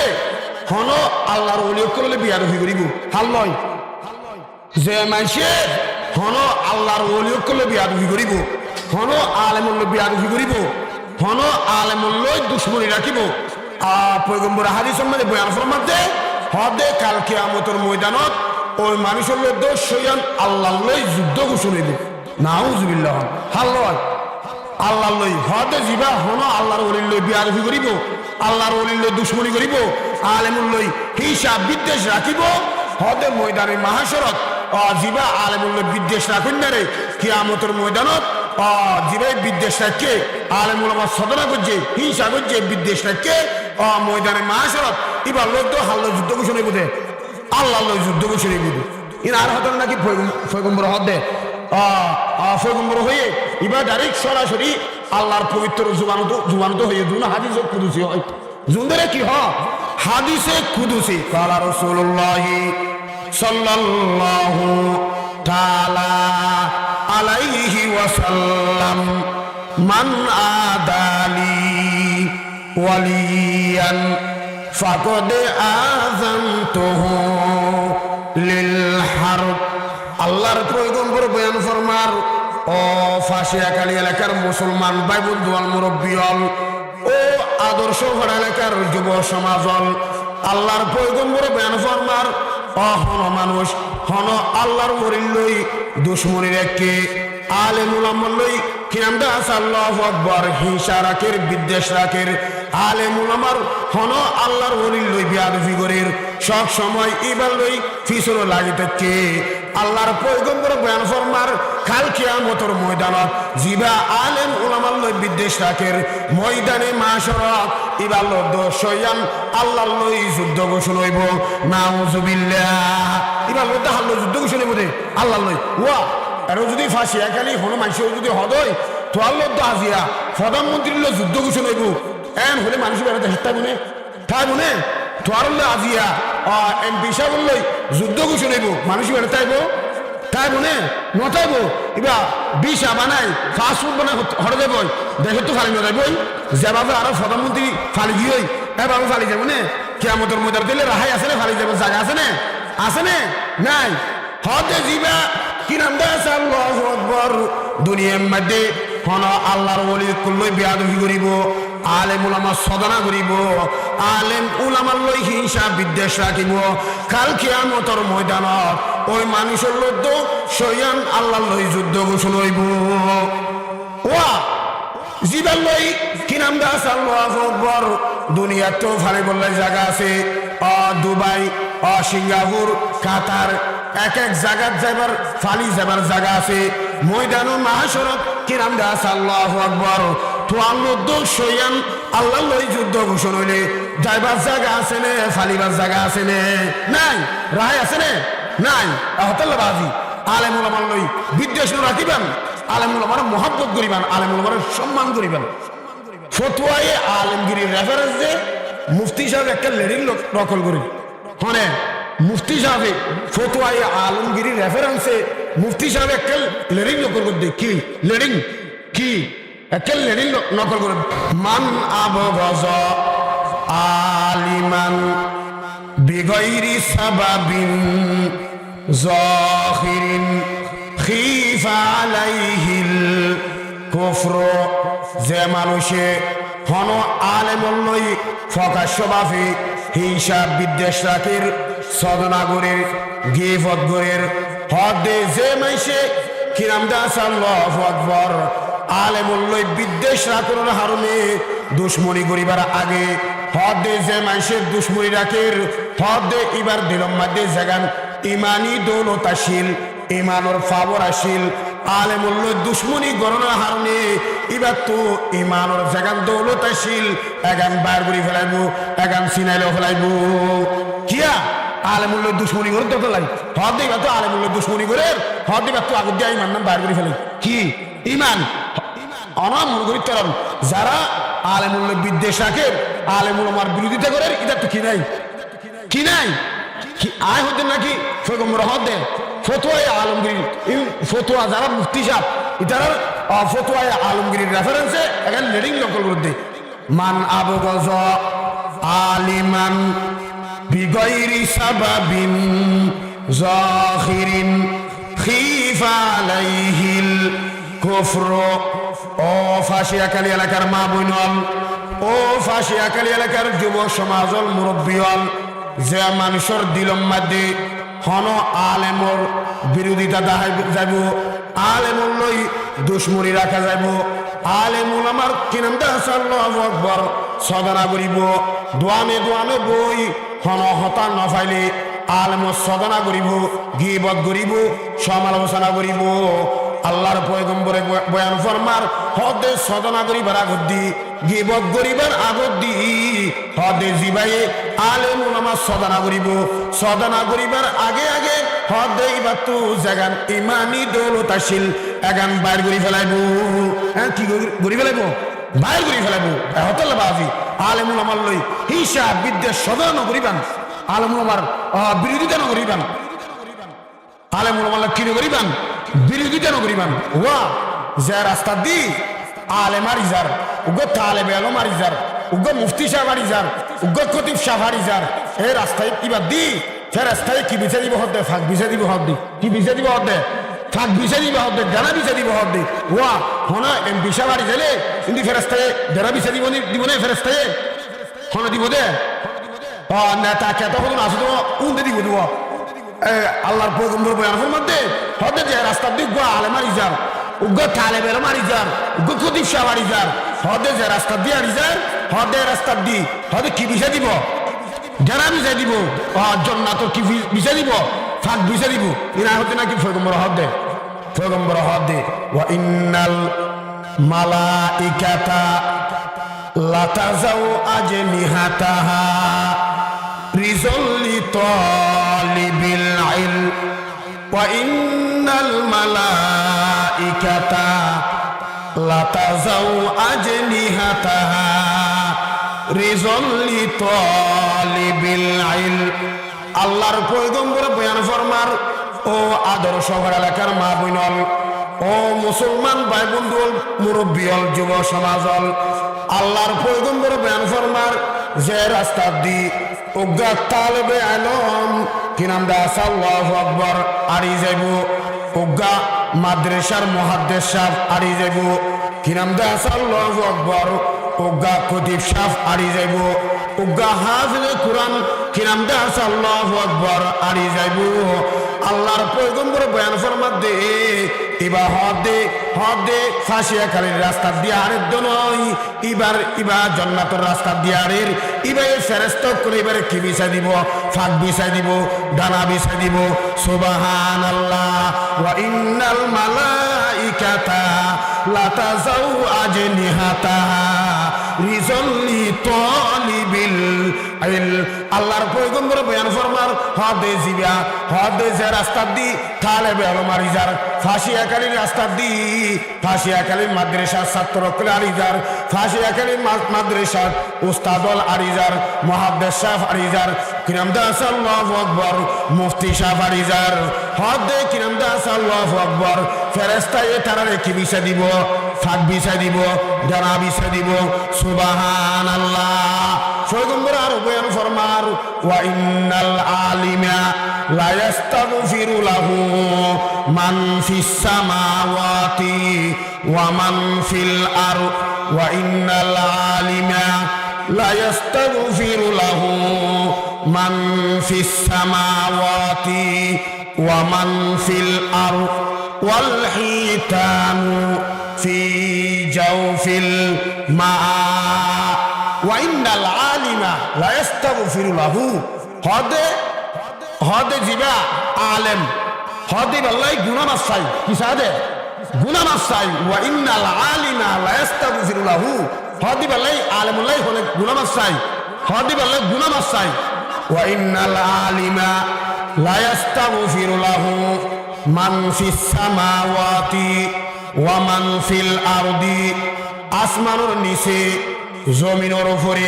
হন আল্লাহর ওলি করলে বিয়ারফি করিব হাল নয় যে মাইসে হন আল্লাহর ওলি করলে বিয়ারফি করিব হন আলেমুল্লাহ বিয়ারফি করিব হন আলেমুল্লাহ দুশ্মনী রাখিব পয়গম্বর হাদিস মানে বয়ান ফরমাত দে হদে কাল কিয়ামতের ময়দানত ওই মানুষের দোষ সইয়ান আল্লাহ লই যুদ্ধ ঘোষণা হইব নাউজুবিল্লাহ হাল নয় আল্লাহ লই হদে জিবা হন আল্লাহর ওলির লই বিয়ারফি করিব আল্লাহর ওলির লই দুশ্মনী করিব আলেমুল লই হিসাব বিদ্বেষ রাখিব হদে ময়দানে মাহাশরত জিবা আলেমুল লই বিদ্বেষ রাখুন না রে কিয়ামতের ময়দানত জিবাই বিদ্বেষ রাখে আলেমুল আমার সদনা করছে হিংসা করছে বিদ্বেষ রাখে ময়দানে মাহাশরত এবার লোক তো হাল্লা যুদ্ধ ঘোষণা বুঝে আল্লাহ লই যুদ্ধ ঘোষণা বুঝে ইন আর হতেন নাকি পয়গম্বর হদে পয়গম্বর হয়ে এবার ডাইরেক্ট সরাসরি আল্লাহর পবিত্র জুবান তো হয়ে দুনা হাদিস কুদুসি হয় জুন্দরে কি হ হাদিসে কুদুসি কালা রাসূলুল্লাহ সাল্লাল্লাহু তাআলা আলাইহি ওয়াসাল্লাম মান আদালি ওয়ালিয়ান ফাকাদ আযানতুহু লিল হারব আল্লাহর পয়গম্বর বয়ান ফরমার ও ফাঁসিয়াখালী এলাকার মুসলমান ভাই বন্ধু আল মুরব্বী হল ও আদর্শ ভরা এলাকার যুব সমাজ হল আল্লাহর পয়গম্বর বয়ান ফরমার হন মানুষ হন আল্লাহর মরিল লই দুশ্মনীর একে আলেমুল আমল লই কিরামদা আল্লাহু আকবার হিংসা রাখের বিদ্বেষ রাখের আলেমুল আমার হন আল্লাহর মরিল লই বিয়াদফি করের সব সময় ইবাল লই ফিসর লাগিতে কে আল্লাহর পয়গম্বর বয়ান ফরমার কাল কিয়ামতের ময়দানত জিবা আলেম উলামার লই বিদ্বেষ রাখের ময়দানে মাশরাত ইবাল দশয়ান আল্লাহর লই যুদ্ধ ঘোষণা হইব নাউজুবিল্লাহ ইবাল তাহার লই যুদ্ধ ঘোষণা হইব আল্লাহর লই ওয়া আর যদি ফাঁসিয়াখালী হন মানুষ যদি হদয় তো আল্লাহ তো আজিয়া প্রধানমন্ত্রীর লই যুদ্ধ ঘোষণা হইব এন হলে মানুষ বেড়াতে তাই মনে তোর আজিয়া এমপি সাহেব লই যুদ্ধ ঘোষণা হইব মানুষ বেড়াতে আইব তাই মনে নতাইব এবার বিষ বানাই ফাস্টফুড বানাই হরে যাব দেশে তো ফালি নতাইব যেভাবে আরো প্রধানমন্ত্রী ফালি গিয়ে এভাবে ফালি যাবো নে কেয়ামতের ময়দান দিলে রাহাই আছে না ফালি যাবো জায়গা আছে না নাই হতে জিবা কি নাম দেশ আল্লাহু আকবার দুনিয়ার মধ্যে হন আল্লাহর ওলি কুল্লই বিয়াদবি করিব আলেম উলামা সদনা করিব আলেম উলামার লই হিংসা বিদ্বেষ রাখিব কাল কিয়ামতের ময়দানত ওই মানুষের লোক সয়ান আল্লাহর লই যুদ্ধ ঘোষণা হইব ওয়া জিবাল লই কি নাম দাস আল্লাহু আকবার দুনিয়ার তো ফালি বললে জায়গা আছে দুবাই সিঙ্গাপুর কাতার এক এক জায়গার যাবার ফালি যাবার জায়গা আছে ময়দানুল মাহশরত কি নাম দাস আল্লাহু আকবার তো আল্লাহ সয়ান আল্লাহর লই যুদ্ধ ঘোষণা হইলে যাইবার জায়গা আছে নে ফালিবার জায়গা আছে নে নাই রায় আছে নে নাই হতাল্লা বাজি আলেম উলামার লই বিদ্বেষ রাখিবেন আলেম উলামার মহব্বত করিবেন আলেম উলামার সম্মান করিবেন ফতোয়ায়ে আলমগীরের রেফারেন্স দে মুফতি সাহেব একটা লেডিং নকল করি হনে মুফতি সাহেব ফতোয়ায়ে আলমগীরের রেফারেন্সে মুফতি সাহেব একটা লেডিং নকল করে কি লেডিং কি একটা লেডিং নকল করে মান আবগজ আলিমান বিগাইরি সাবাবিন জাহিরিন খিফা আলাইহিল কুফর যে মানুষে হন আলেমুল লই প্রকাশ্যভাবে হিংসা বিদ্বেষ রাখের সদনাগরের গিবত গরের হদে যে মাইসে কি নাম দাস আল্লাহু আকবার আলেমুল লই বিদ্বেষ রাখের হারমে দুশ্মনী করিবার আগে হদে যে মাইসের দুশ্মনী রাখের হদে ইবার দিলম মধ্যে জাগান ইমানি দৌলতাশীল ইমানর ফাবর আসিল আলেমুল লই দুশ্মনী গণনা হারমে এবার তো ইমানর জাগান দৌলতাশীল এগান বার করে ফেলাইব এগান সিনাইলে ফেলাইব কিয়া আলেমুল লই দুশ্মনী করে তো লাই হদ দিবা তো আলেমুল লই দুশ্মনী করে হদ দিবা তো আগত দিয়ে ইমান নাম বার করে ফেলাই কি ইমান অনাম মনে করি তরম যারা আলেমুল লই বিদ্বেষ রাখে আলেমুল আমার বিরোধিতা করে এটা তো কি নাই কি আয় হতেন নাকি পয়গম্বর হদে ফতোয়ায়ে আলমগীর ফতোয়া যারা মুফতি সাহেব ইতার ফতোয়ায়ে আলমগীর রেফারেন্সে এখানে লেডিং নকল করে দে মান আবগজ আলিমান বিগাইরি সাবাবিন জাহিরিন খিফা আলাইহিল কুফর ও ফাঁসিয়াখালী এলাকার মা বোনল ও ফাঁসিয়াখালী এলাকার যুব সমাজল মুরব্বীল যে মানুষের দিলম মধ্যে হন আলেমর বিরোধিতা দেখাই যাব আলেমুল লই দুশ্মনী রাখা যাব আলেমুল আমার কি নাম দাস আল্লাহু আকবার সদনা করিব দোয়ামে বই হন হতা নফাইলে আলেমর সদনা করিব গিবত করিব সমালোচনা করিব আল্লাহর পয়গম্বরে বয়ান ফরমার হদে সদনা করিবার আগত দি গিবত করিবার আগত দি হদে জিবাইয়ে আলেম উলামা সদনা করিবার আগে হদে ইবা তু জাগান ইমানি দৌলত আসিল এগান বাইর করি ফেলাইব হ্যাঁ কি করি ফেলাইব বাইর করি ফেলাইব হতল বাজি আলেমুল আমার লই হিসাব বিদ্যা সদা নগরিবান আলেমুল আমার বিরোধিতা নগরিবান আলেমুল আমার কি নগরিবান বিরোধিতা নগরিবান ওয়া যে রাস্তা দি আলেম আরিজার উগো তালেবে আলম আরিজার উগো মুফতি সাহেব আরিজার উগো খতিব সাহেব আরিজার এই রাস্তায় কিবা দি সে রাস্তায় কি বিছে দিব হদে ফাঁক বিছে দিব হদে কি বিছে দিব হদে ফাঁক বিছে দিব হদে ডানা বিছে দিব হদে ওয়া হনা এম বিশা বাড়ি গেলে কিন্তু ফেরেস্তায় ডানা বিছে দিব না ফেরেস্তায় হনা দিব দে নেতা কেত হল না আসলে উন্দে দিব দিব আল্লাহর পয়গম্বর বয়ানের মধ্যে হদে যে রাস্তা দিক গো আলেম আরিজার উগ্র তালেব আলম আরিজার উগ্র খতিব সাহেব আরিজার হদে যে রাস্তা দিয়ে আরিজার হদে রাস্তা দি হদে কি বিছে দিব যারা বিছে দিব জন্নাত কি বিছে দিব ফাঁক বিছে দিব ইনা হতে নাকি পয়গম্বর হদে পয়গম্বর হদে ওয়া ইন্নাল মালাইকাতা লাতাজাউ আজনিহাতাহা রিজল্লি তালিবিল ইলম ওয়া ইন্নাল মালাইকাতা লাতাজাউ আজনিহাতাহা রিজল্লি তালিবিল ইলম আল্লাহর পয়গম্বর বয়ান ফরমার ও আদর্শ এলাকার মা বোনল ও মুসলমান ভাই বন্ধু মুরব্বীল যুব সমাজল আল্লাহর পয়গম্বর বয়ান ফরমার যে রাস্তা দি উগ্র তালেবে আলম কি নাম দাস আল্লাহু আকবার আড়ি যাইব উগ্র মাদ্রাসার মুহাদ্দিস সাহেব আড়ি যাইব কি নাম দাস আল্লাহু আকবার উগ্র খতিব সাহেব আড়ি যাইব উগ্র হাফিজ কুরআন কি নাম দাস আল্লাহু আকবার আড়ি যাইব আল্লাহর পয়গম্বর বয়ান ফরমার দে ইবা হদে ফাঁসিয়া কালীর রাস্তা দিয়ারের দনই ইবা জান্নাতের রাস্তা দিয়ারের ইবা ফেরেশতা করে এবারে কি বিছাই দিব ফাঁক বিছাই দিব ডানা বিছাই দিব সুবহানাল্লাহ ওয়া ইন্নাল মালাইকাতা লাতাজাউ আজনিহাতাহা রিজল্লি তালিবিল ইলম আল্লাহর পয়গম্বর বয়ান ফরমার হদে জিবা হদে যে রাস্তা দি তালেবে আলম আরিজার ফাঁসিয়া কালীর রাস্তা দি ফাঁসিয়া কালীর মাদ্রাসার ছাত্র কলে আরিজার ফাঁসিয়া কালীর মাদ্রাসার উস্তাদল আরিজার মুহাদ্দিস সাহেব আরিজার কিরাম দাস আল্লাহু আকবার মুফতি সাহেব আরিজার হদে কিরাম দাস আল্লাহু আকবার ফেরেশতায়ে তারারে কি বিছা দিব ফাঁক বিছা দিব ডানা বিছা দিব সুবহানাল্লাহ পয়গম্বর আর বয়ান ফরমার ওয়া ইন্নাল আলিমা লা ইস্তাগফিরু লাহু মান ফিস সামাওয়াতি ওয়া মান ফিল আরদ ওয়া ইন্নাল আলিমা লা ইস্তাগফিরু লাহু মান ফিস সামাওয়াতি ওয়া মান ফিল আরদ ওয়াল হিতানু ফি জাওফিল মা ওয়া ইন্নাল আলিমা লা ইস্তাগফিরু লাহু হদে জিবা আলেম হদে বল্লাই গুনাহ মাফ চাই কি সাদে গুনাহ মাফ চাই ওয়া ইন্নাল আলিমা লা ইস্তাগফিরু লাহু হদে বল্লাই আলেমুল্লাহ হলে গুনাহ মাফ চাই হদে বল্লাই গুনাহ মাফ চাই ওয়া ইন্নাল আলিমা লা ইস্তাগফিরু লাহু মান ফিস সামাওয়াতি ওয়া মান ফিল আরদি আসমানের নিচে জমিনের উপরে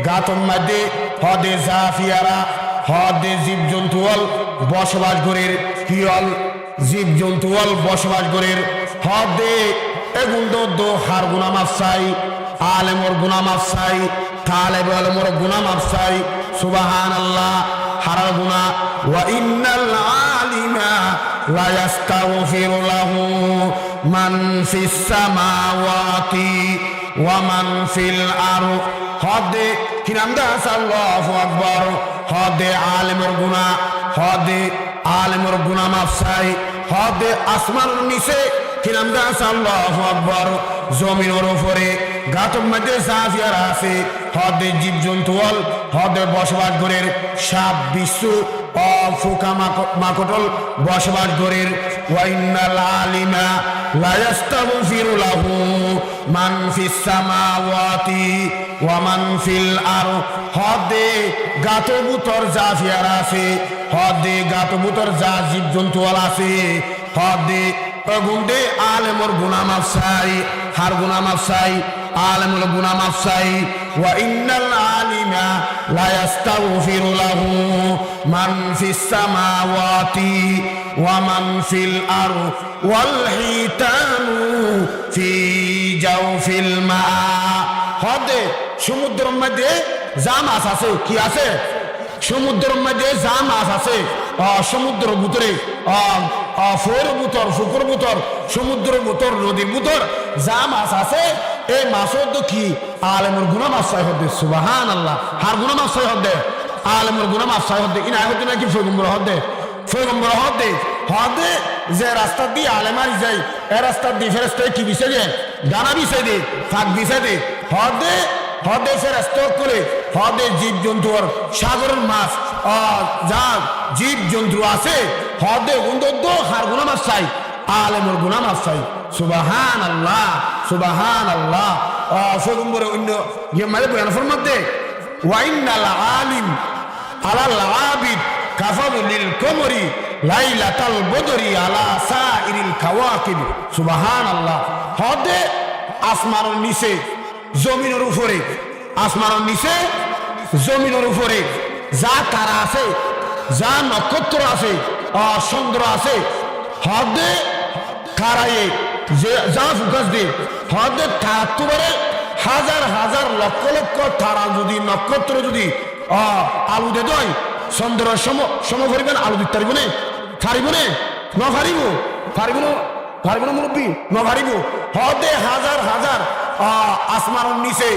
গাতর মধ্যে হদে জাফিয়ারা হদে জীবজন্তুল বসবাস করের কিয়ল জীবজন্তুল বসবাস করের হদে এগুন্দ দো হার গুনাহ মাফ চাই আলেমর গুনাহ মাফ চাই তালেব আলমর গুনাহ মাফ চাই সুবহানাল্লাহ হারার গুনাহ ওয়া ইন্নাল আলিমা লা ইস্তাগফিরু লাহু মান ফিস সামাওয়াতি ওয়া মান ফিল আরদ হদে কি নাম দাস আল্লাহু আকবার হদে আলেমের গুনাহ হদে আলেমের গুনাহ মাফ চাই হদে আসমানের নিচে কি নাম দাস আল্লাহু আকবার জমিনের উপরে গাতর মধ্যে জাফিয়ারা আছে হদে জীবজন্তুল হদে বসবাস করে সাপ বিচ্ছু পোকা মাকড় বসবাস করে ওয়া ইন্নাল আলিমা লা ইস্তাগফিরু লাহু মান ফিস সামাওয়াতি ওয়া মান ফিল আরদ হদে গাতবুতর যা ফিয়ার আছে হদে গাতবুতর যা জীবজন্তু আছে হদে গুন্ডে আলেমর গুনাহ মাফ চাই হার গুনাহ মাফ চাই আলেমুল গুনাহ মাফ চাই ওয়া ইন্নাল আলিমা লা ইস্তাগফিরু লাহু মান ফিস সামাওয়াতি ওয়া মান ফিল আরদ ওয়াল হিতানু ফি জাওফিল মা হদে সমুদ্রের মধ্যে যা মাছ আছে কি আছে সমুদ্রের মধ্যে যা মাছ আছে সমুদ্র ভিতরে ফোর বুতর ফুকুর বুতর সমুদ্র বুতর নদীর বুতর যা মাছ আছে এই মাছের তো কি আলেমের গুনাহ মাফ চাই হদে সুবহানাল্লাহ হার গুনাহ মাফ চাই হদে আলেমের গুনাহ মাফ চাই হদে ইনা হদে নাকি পয়গম্বর হদে হদে যে রাস্তা দিয়ে আলেমার যাই এই রাস্তা দিয়ে ফেরেশতায় কি বিছে দে ডানা বিছে দে ফাঁক বিছে দে হদে ফেরেশতা করে হদে জীবজন্তুর সাগরের মাছ যা জীবজন্তু আছে হদে গুন্দদ্দ হার গুনাহ মাফ চাই আলেমের গুনাহ মাফ চাই সুবহানাল্লাহ পয়গম্বরে অন্য মানে বয়ান ফরমাতে ওয়া ইন্নাল আলিম আলাল আবিদ কাফারু লিল কমরি লাইলাতাল বদরি আলা সাইরিল কাওয়াকিব সুবহানাল্লাহ হদে আসমানের নিচে জমিনের উপরে আসমানের নিচে জমিনের উপরে যা তারা আছে যা নক্ষত্র আছে চন্দ্র আছে হদে কারায়ে যে যা ফুকাস দে হদে তাতুবারে হাজার হাজার লক্ষ লক্ষ তারা যদি নক্ষত্র যদি আলু দে দয় চন্দ্রের সম পরিমাণ আলু দিতে পারিব না মুরব্বী নভারিব হদে হাজার হাজার আসমানের নিচে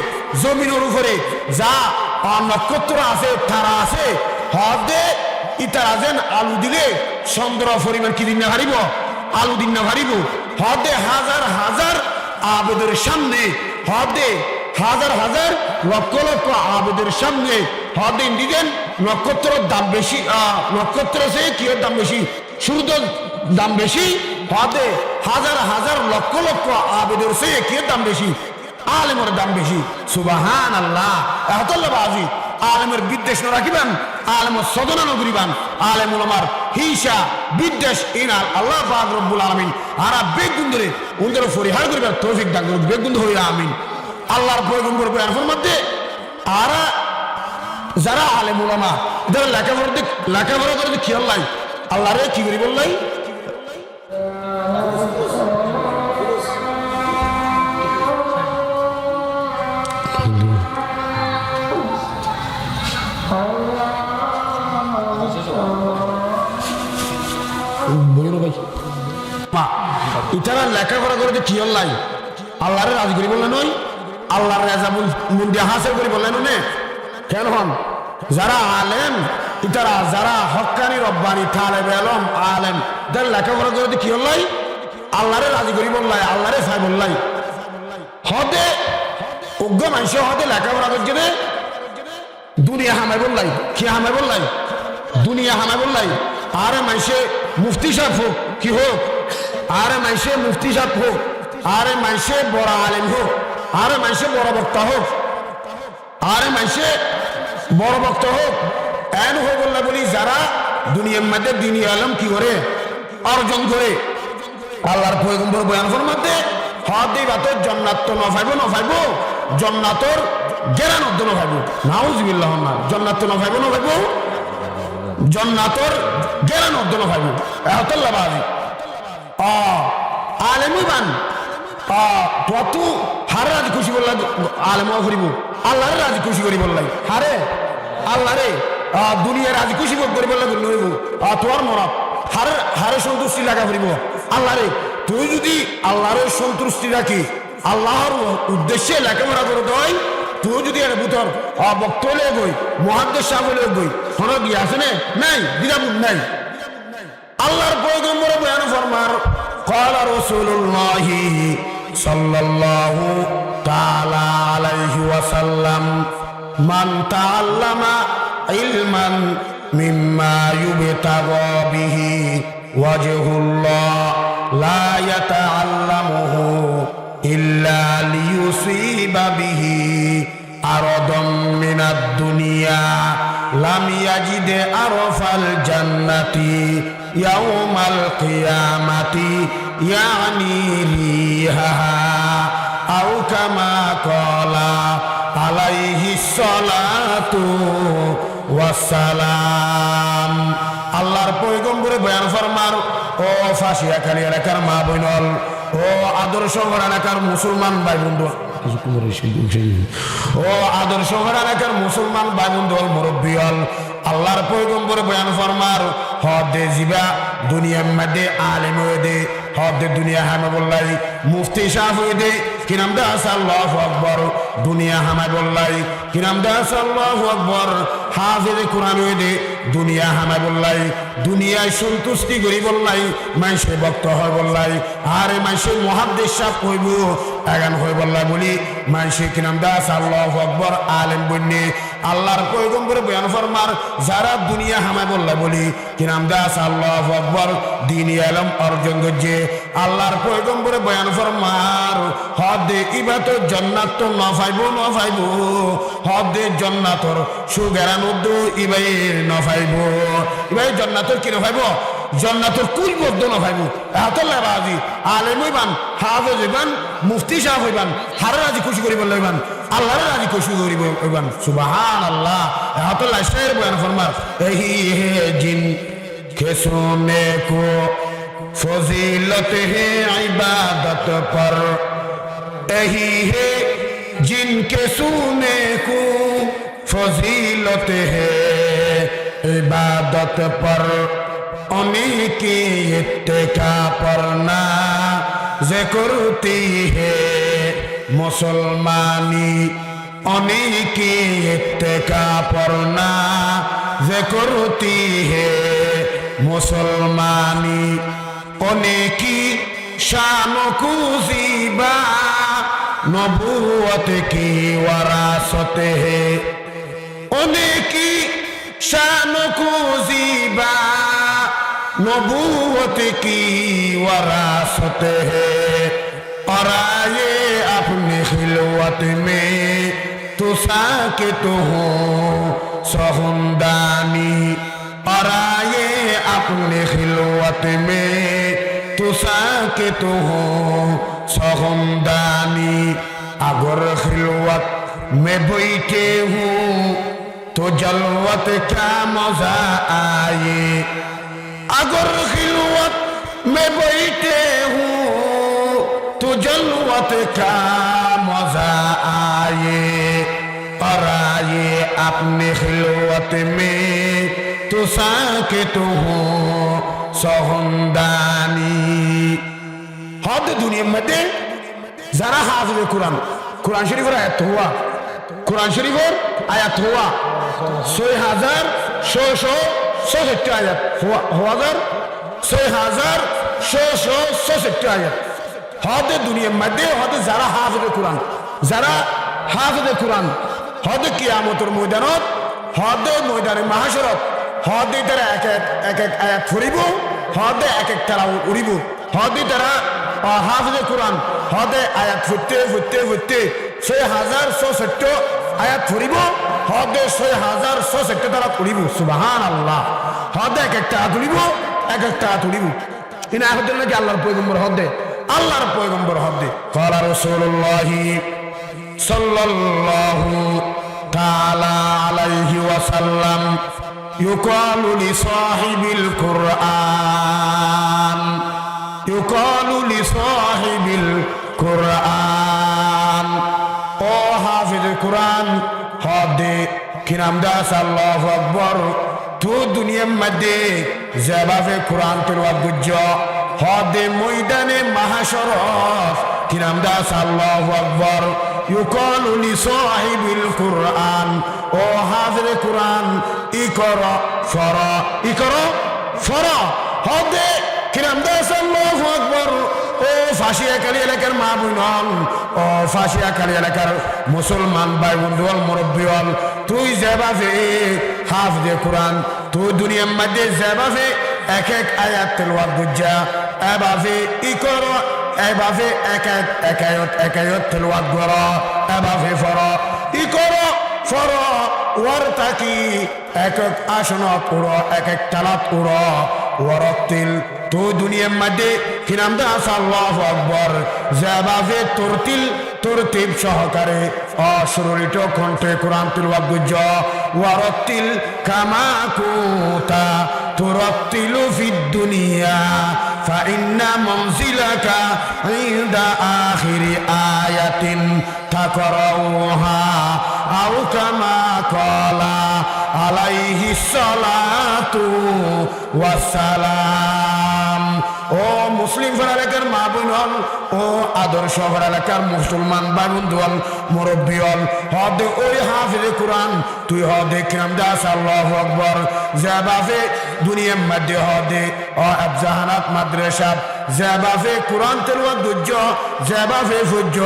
জমিনের উপরে যা নক্ষত্র আছে তারা আছে হদে ইতারা যেন আলু দিলে চন্দ্র পরিমাণ কি দিন না হারিব আলু দিন না হারিব হদে হাজার হাজার আবেদের সামনে হদে হাজার হাজার লক্ষ লক্ষ আবেদের সামনে হদে দিলেন নক্ষত্রের দাম বেশি নক্ষত্র সে কি দাম বেশি সূর্যের দাম বেশি হদে হাজার হাজার লক্ষ লক্ষ আবেদের সে কি দাম বেশি আলেমের দাম বেশি সুবহানাল্লাহ বাজি আলেমের বিদ্বেষ না রাখিবেন আলেমের সদনা ন করিবেন আলেম উলামার হিংসা বিদ্বেষ ইনাল আল্লাহ পাক রব্বুল আলামিন আরা বেগুন ধরে উনদের পরিহার করিবেন তৌফিক দান করুন বেগুন হইয়া আমিন আল্লাহর পয়গম্বর বয়ান ফরমাতে আরা যারা আলেম উলামা যারা লেখাপড়া করে খেয়াল নাই আল্লাহরে কি করি বললাই ইতারা লেখাপড়া করে কি হল্লাই আল্লাহরে রাজি করি বললেন ওই আল্লাহর রেজা মুন্ডিয়া হাসিল করি বললেন নে কেন হন যারা আলেম ইতারা যারা হক্কানি রব্বানি তালেবে আলম আলেম যারা লেখাপড়া করে কি হল্লাই আল্লাহরে রাজি করি বললাই আল্লাহরে চাই বললাই হদে উগ্র মানুষ হদে লেখাপড়া করছে রে দুনিয়া হামাই বললাই কি হামাই বললাই দুনিয়া হামাই বললাই আরে মাইসে মুফতি সাহেব হোক কি হোক আরে মাইসে মুফতি সাহেব হোক আরে মাইসে বড় আলেম হোক আরে মাইসে বড় বক্তা হোক আরে মাইসে বড় বক্তা হোক এন হোক বললা বলি যারা দুনিয়ার মধ্যে দিনী আলম কি করে অর্জন করে আল্লাহর পয়গম্বর বয়ান ফরমাতে হদি বাতের জান্নাত তো না পাইব জান্নাতর গেরান অর্ধ না পাইব নাউজুবিল্লাহ না জান্নাত তো না পাইব জান্নাতর গেরান অর্ধ না পাইব এহতাল্লাহ বাজি আলেমই বান তত হারে রাজি খুশি বললা আলেম করিব আল্লাহরে রাজি খুশি করি বললাই হারে আল্লাহরে দুনিয়া রাজি খুশি করি বললা নইব তোর মরাব হারে হারে সন্তুষ্টি লাগা করিব আল্লাহরে তুই যদি আল্লাহরে সন্তুষ্টি রাখি আল্লাহর উদ্দেশ্যে লেখাপড়া করে দেয় তুই যদি এর ভিতর বক্তলে গই মহাদ্দেশ সাগলে গই হন গিয়ে আছে নাই দ্বিধাবোধ নাই আল্লাহর পয়গম্বর বয়ান ফরমার قال رسول الله صلى الله تعالى عليه وسلم من تعلم علما مما يبتغى به ওয়াজহুল্লাহ লা ইয়াতাআল্লামুহু ইল্লা লিয়ুসিবা বিহি আরাদাম মিনাদ দুনিয়া লাম ইয়াজিদ আরফাল জান্নাতি ইয়াউমাল কিয়ামাতি ইয়ানি রিহাহা আও কামা ক্বালা আলাইহিস সালাতু ওয়াসসালাম। আল্লাহর পয়গম্বরে বয়ান ফরমার, ও ফাঁসিয়াখালী এলাকার মা বোনল, ও আদর্শ এলাকার মুসলমান ভাই বন্ধু, ও আদর্শ এলাকার মুসলমান ভাই বন্ধু হল, মুরব্বী হল, আল্লাহর পয়গম্বরে বয়ান ফরমার হদে জিবা দুনিয়ার মধ্যে আলেম হয়ে দে, হদে দুনিয়া হামে বললাই মুফতি সাহ হয়ে দে, কি নাম দাস আল্লাহু আকবার, দুনিয়া হামায় বললাই কি নাম দাস আল্লাহু আকবার, হাফেজে কোরআন হয়ে দে, দুনিয়া হামায় বললাই, দুনিয়ায় সন্তুষ্টি করি বললাই, মাইসে ভক্ত হয় বললাই, আরে মাইসে মুহাদ্দিস সাহেব কইব এগান হয়ে বললাই বলি মাইসে কি নাম দাস আল্লাহু আকবার আলেম বন্যে। আল্লাহর পয়গম্বরে বয়ান ফরমার, যারা দুনিয়া হামায় বললাই বলি কি নাম দাস আল্লাহু আকবার দ্বীনি ইলম অর্জন করছে, আল্লাহর পয়গম্বরে বয়ান ফরমার হদে ইবাদত জান্নাত তো না পাইবো না পাইবো, হদে জান্নাতর সুগারান উদ্দু ইবাইর না পাইবো, ইবাই জান্নাতর কি না পাইবো, জান্নাতর কুল বদ্ধ না পাইবো। এতল্লাহ বাজি আলেম হইবান, হাফেজ হইবান, মুফতি সাহেব হইবান, হারে রাজি খুশি করি বললে হইবান, আল্লাহরে রাজি খুশি করি হইবান। সুবহানাল্লাহ। এতল্লাহ শের বয়ান ফরমার, এহি হে জিন কে সুনে কো फजीलत है इबादत पर, यही है जिनके सुने को फजीलत है इबादत पर, उन्हीं की इत्तिका पर ना ज़िक्रती है मुसलमानी, उन्हीं की इत्तिका पर ना ज़िक्रती है मुसलमानी, उन्हीं की शानों को ज़ीबा नबूवत की वरासत है, उन्हीं की शानों को ज़ीबा नबूवत की वरासत है, और आए अपनी खिलवत में तो साकित हो सहमदानी, और आए अपने खिलवत में तो साकित हो सहमदानी, अगर खिलवत में बैठे हूँ तो जलवत क्या मजा आए, अगर खिलवत में बैठे हूँ तो जलवत क्या मजा आए, और आए अपने खिलवत में तो साकित हो सहमदानी। हद दुनिया में जरा हाफिज कुरान, कुरान शरीफ आयत हुआ, कुरान शरीफ आयत हुआ 6,666 आयत हुआ, 6,666 आयत। हद दुनिया में हद जरा हाफिज कुरान, जरा हाफिज कुरान हद कियामतेर ময়দানত, হদ ময়দানে মাহশরত, হদে তারা এক এক আয়াত ফুরিব, হদে এক এক তারা উড়িব, হদে তারা হাফিজে কোরআন হদে আয়াত ফুটতে ফুটতে ফুটতে 6,666 আয়াত ফুরিব, হদে 6,666 তারা উড়িব। সুবহানাল্লাহ। হদে এক একটা আয়াত উড়িব, এক একটা আয়াত উড়িব। ইনা আয়াতের নাকি আল্লাহর পয়গম্বর হদে, আল্লাহর পয়গম্বর হদে। ক্বালা রাসূলুল্লাহি সাল্লাল্লাহু তাআলা আলাইহি ওয়াসাল্লাম, ইউকালু লিসাহিবিল কুরআন, ইউকালু লিসাহিবিল কুরআন। ও হাফিজ কুরআন হদে কি নাম দাস আল্লাহু আকবার, তো দুনিয়ার মধ্যে যেভাবে কোরআন তেলাওয়াত গুজ্জ হদে ময়দানে মাহশরত কি নাম দাস আল্লাহু আকবার, ইউকালু লিসাহিবিল কুরআন। ও হাফিজ কুরআন ইকরা ফরা, ইকরা ফরা হদে কি নাম দাস আল্লাহু আকবার। ও ফাঁসিয়াখালী এলাকার মা বোন, ও ফাঁসিয়াখালী এলাকার মুসলমান ভাই বন্ধু হল, মুরব্বী হল, তুই যেভাবে হাফিজে কুরআন, তুই দুনিয়ার মধ্যে যেভাবে এক এক আয়াত তেলাওয়াত গুজা এভাবে ই করো এভাবে এক আয়াত তেলাওয়াত করো এভাবে পড়ো ই করো পড়ো ওর তাকি এক এক আসনত উড়ো এক এক তালাত উড়ো ওরতিল তো দুনিয়ার মধ্যে কিনাম দাস আল্লাহু আকবার যেভাবে তরতিব সহকারে অসুরিত কণ্ঠে কোরআন তিলাওয়াত গুজ ওয়ারতিল কামা কুতা তুরাতিলু ফিদ দুনিয়া ফাইন্না মানজিলাকা ইনদা আখিরি আয়াতিন তাকরাউহা আও কামা ক্বালা আলাইহি সালাতু ওয়াসসালাম। ও মুসলিম এলাকার মা বোন হল, ও আদর্শ এলাকার মুসলমান ভাই বন্ধু হল, মুরব্বী হল, হদে ওই হাফিজে কোরআন তুই হদে কিরাম দাস আল্লাহু আকবার যেভাবে দুনিয়ার মধ্যে হদে ও আফজাহানাত মাদ্রাসা যেভাবে কোরআন তেলাওয়াত গুজ যেভাবে ফুজ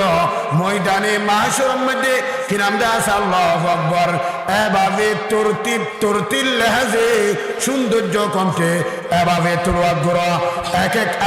ময়দানে মাহশরের মধ্যে কিরাম দাস আল্লাহু আকবার এভাবে তরতিল লেহাজে সৌন্দর্য কণ্ঠে এভাবে তেলাওয়াত করা এক এক